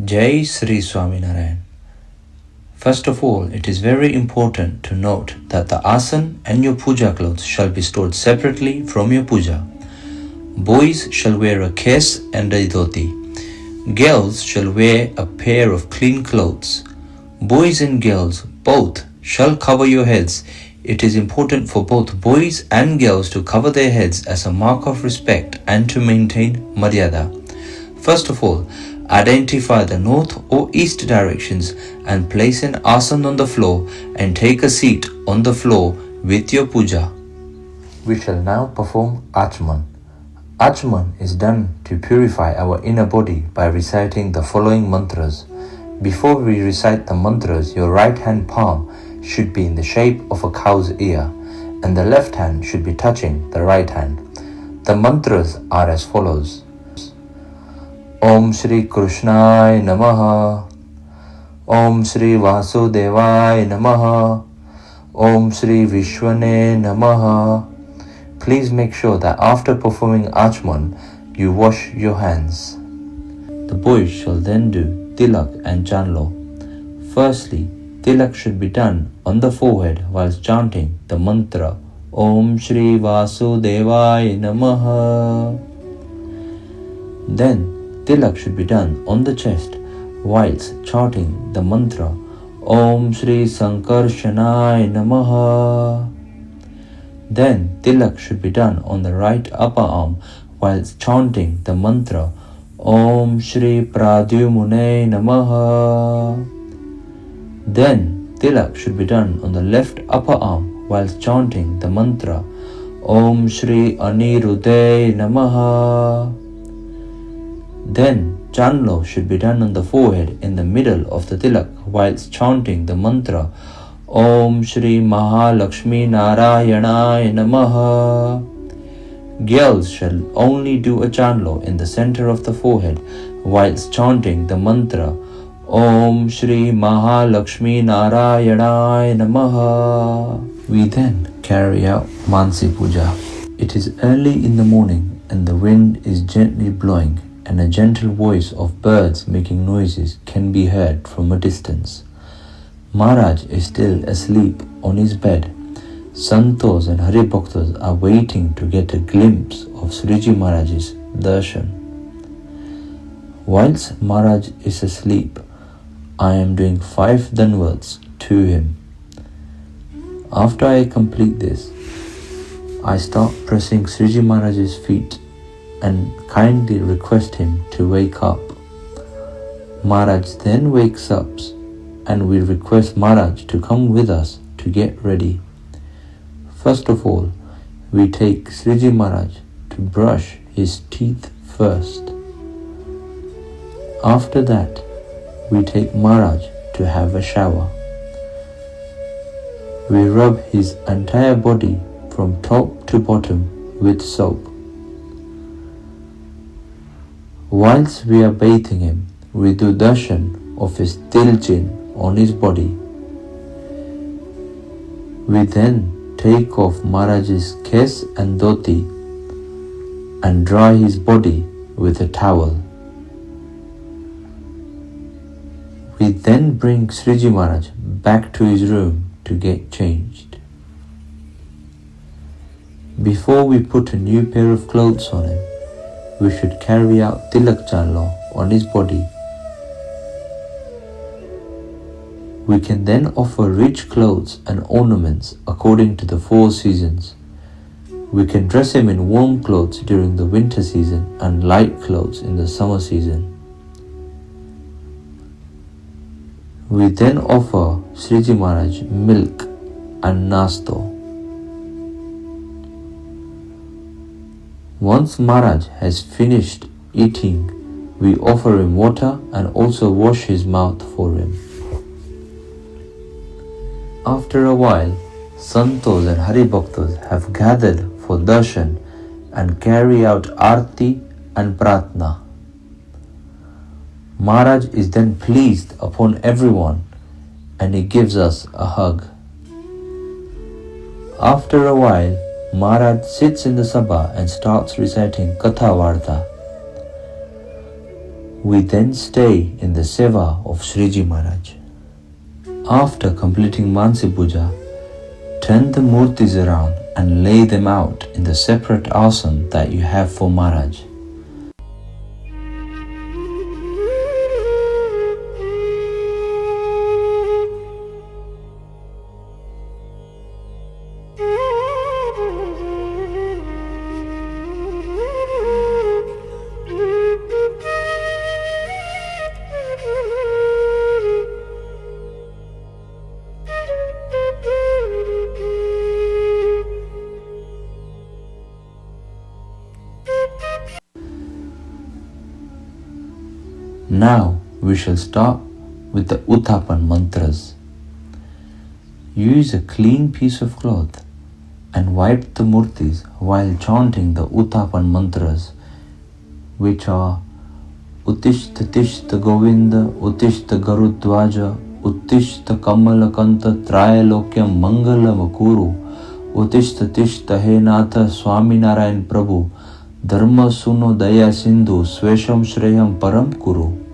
Jai Sri Swaminarayan. First of all, it is very important to note that the asan and your puja clothes shall be stored separately from your puja. Boys shall wear a kes and a dhoti. Girls shall wear a pair of clean clothes. Boys and girls both shall cover your heads. It is important for both boys and girls to cover their heads as a mark of respect and to maintain maryada. First of all, identify the north or east directions and place an asan on the floor and take a seat on the floor with your puja. We shall now perform Achman. Achman is done to purify our inner body by reciting the following mantras. Before we recite the mantras, your right hand palm should be in the shape of a cow's ear and the left hand should be touching the right hand. The mantras are as follows. Om Shri Krishnaya Namaha. Om Shri Vasudevaya Namaha. Om Shri Vishwane Namaha. Please make sure that after performing Achman, you wash your hands. The boys shall then do tilak and chanlo. Firstly, tilak should be done on the forehead whilst chanting the mantra Om Shri Vasudevaya Namaha. Then tilak should be done on the chest whilst chanting the mantra Om Shri Sankarshanaya Namaha. Then tilak should be done on the right upper arm whilst chanting the mantra Om Shri Pradyumune Namaha. Then tilak should be done on the left upper arm whilst chanting the mantra Om Shri Aniruddhe Namaha. Then chanlo should be done on the forehead in the middle of the tilak whilst chanting the mantra Om Shri Mahalakshmi Narayanaya Namaha. Girls shall only do a chanlo in the center of the forehead whilst chanting the mantra Om Shri Mahalakshmi Narayanaya Namaha. We then carry out Mansi Puja. It is early in the morning and the wind is gently blowing and a gentle voice of birds making noises can be heard from a distance. Maharaj is still asleep on his bed. Santos and Haribhaktas are waiting to get a glimpse of Sriji Maharaj's darshan. Whilst Maharaj is asleep, I am doing 5 dhanvats to him. After I complete this, I start pressing Sriji Maharaj's feet and kindly request him to wake up. Maharaj then wakes up and we request Maharaj to come with us to get ready. First of all, we take Sriji Maharaj to brush his teeth first. After that, we take Maharaj to have a shower. We rub his entire body from top to bottom with soap. Whilst we are bathing him, we do darshan of his tilchin on his body. We then take off Maharaj's kes and dhoti and dry his body with a towel. We then bring Sriji Maharaj back to his room to get changed. Before we put a new pair of clothes on him, we should carry out tilak chanlo on his body. We can then offer rich clothes and ornaments according to the 4 seasons. We can dress him in warm clothes during the winter season and light clothes in the summer season. We then offer Sriji Maharaj milk and nasto. Once Maharaj has finished eating, we offer him water and also wash his mouth for him. After a while, Santos and Haribhaktas have gathered for darshan and carry out arti and pratna. Maharaj is then pleased upon everyone and he gives us a hug. After a while, Maharaj sits in the sabha and starts reciting Katha Varta. We then stay in the seva of Sriji Maharaj. After completing Mansi Puja, turn the murtis around and lay them out in the separate asan that you have for Maharaj. Now we shall start with the Uttapan mantras. Use a clean piece of cloth and wipe the murtis while chanting the Uttapan mantras, which are Uttishta Tishta Govinda, Uttishta Garudwaja, Uttishta Kamalakanta Trayalokyam Mangala Makuru, Uttishta Tishta He Natha Swaminarayan Prabhu, Dharma Suno Daya Sindhu Swesham Shreyam Param Kuru.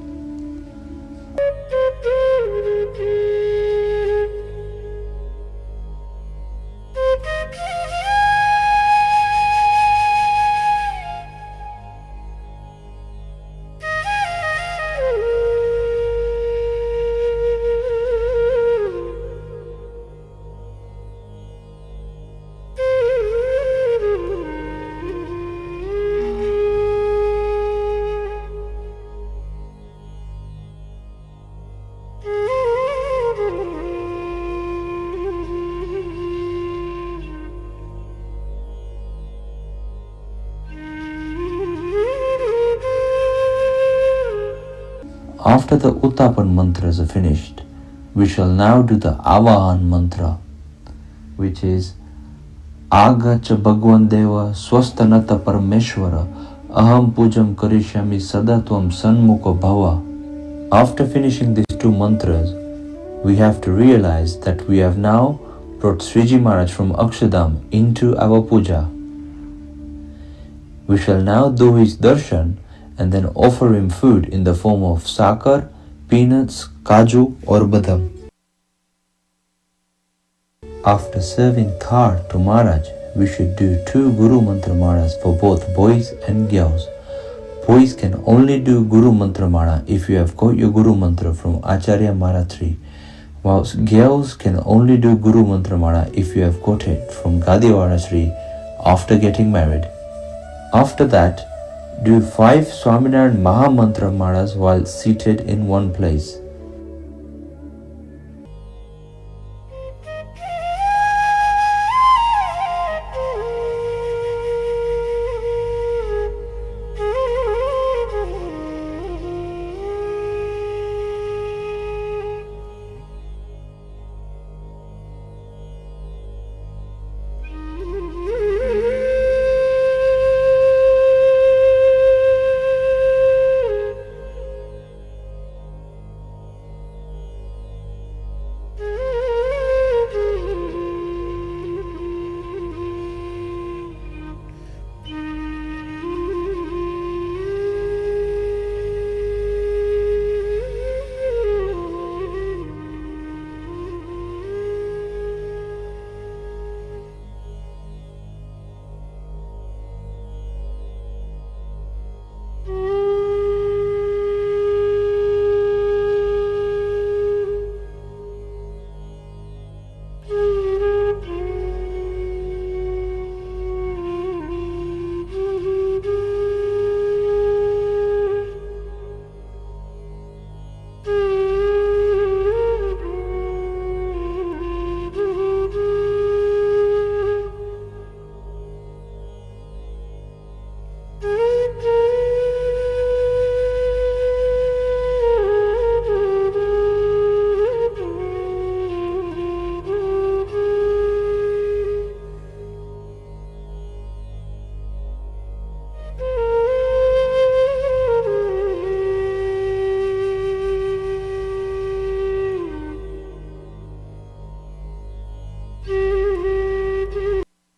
After the Uttapan mantras are finished, we shall now do the Avahan mantra, which is Agacha Bhagwan Deva Swastanata Parameshwara Aham Pujam Karishyami Sadatvam Sanmukha Bhava. After finishing these two mantras, we have to realize that we have now brought Sriji Maharaj from Akshadam into our puja. We shall now do his darshan and then offer him food in the form of sakar, peanuts, kaju or badam. After serving thar to Maharaj, we should do 2 Guru Mantra Malas for both boys and girls. Boys can only do Guru Mantra Mala if you have got your Guru Mantra from Acharya Maratri, whilst girls can only do Guru Mantra Mala if you have got it from Gadi after getting married. After that, do 5 Swaminarayan Maha Mantra Malas while seated in one place.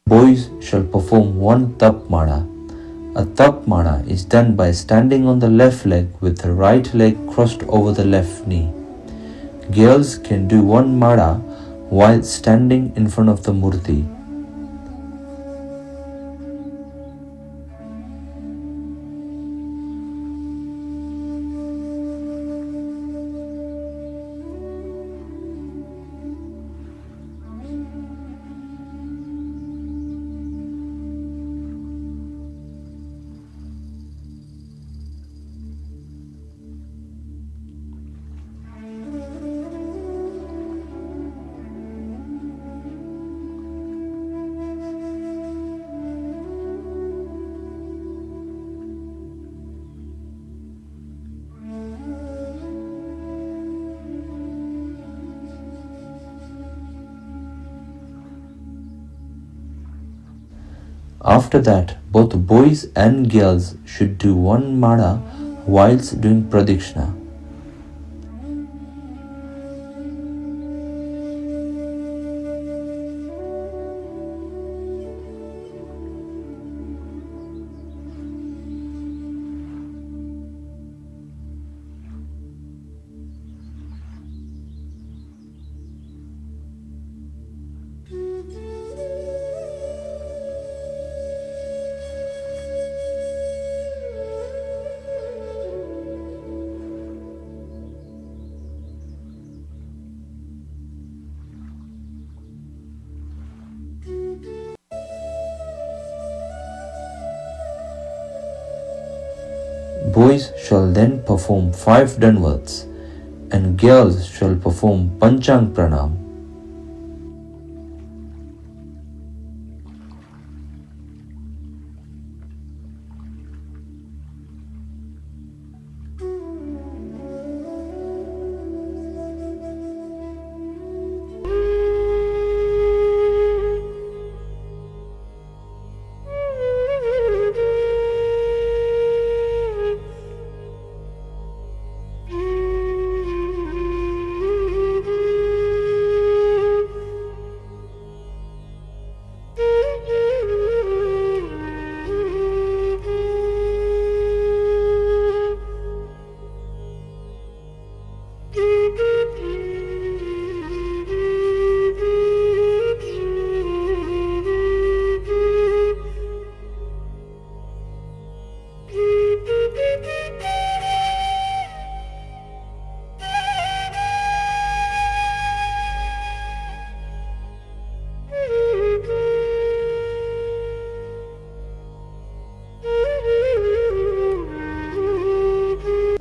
Boys shall perform 1 tap mala, A tap mala is done by standing on the left leg with the right leg crossed over the left knee. Girls can do one mala while standing in front of the murti. After that, both boys and girls should do one mala whilst doing pradikshina. Boys shall then perform 5 danvats and girls shall perform Panchang Pranam.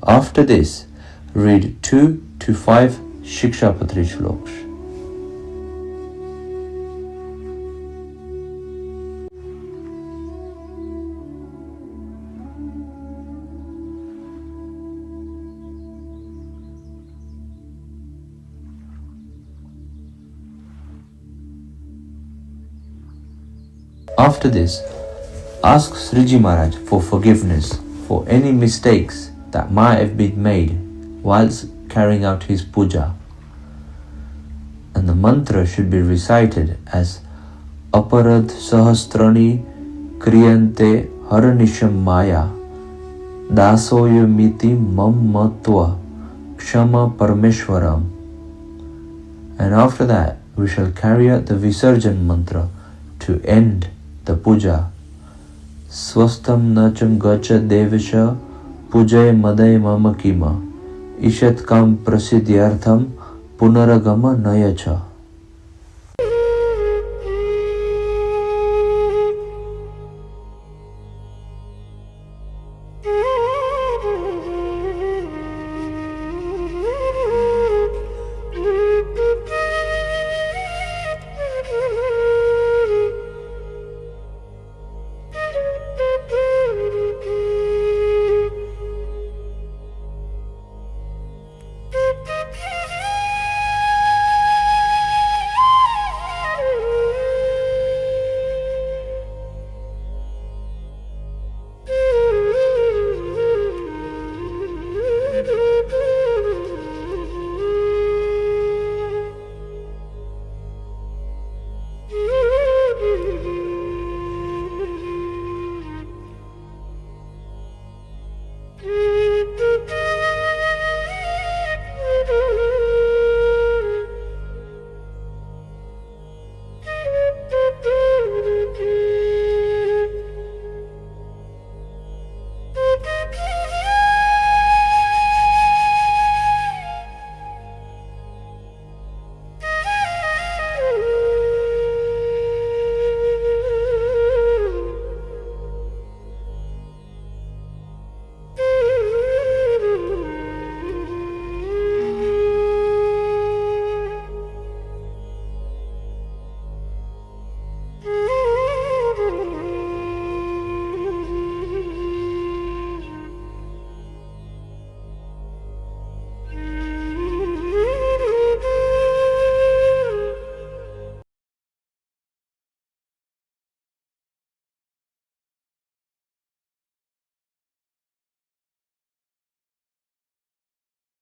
After this, read 2 to 5 Shikshapatri shloks. After this, ask Sriji Maharaj for forgiveness for any mistakes that might have been made whilst carrying out his puja. And the mantra should be recited as Aparad Sahasrani Kriyante Haranisham Maya Dasoya Miti Mam Matva Kshama Parameshwaram. And after that, we shall carry out the Visarjan mantra to end the puja. Swastam Nacham Gacha Devasha Pujay Maday Mama Kima Ishat Kam Prasiddhyartham Punaragama Nayacha.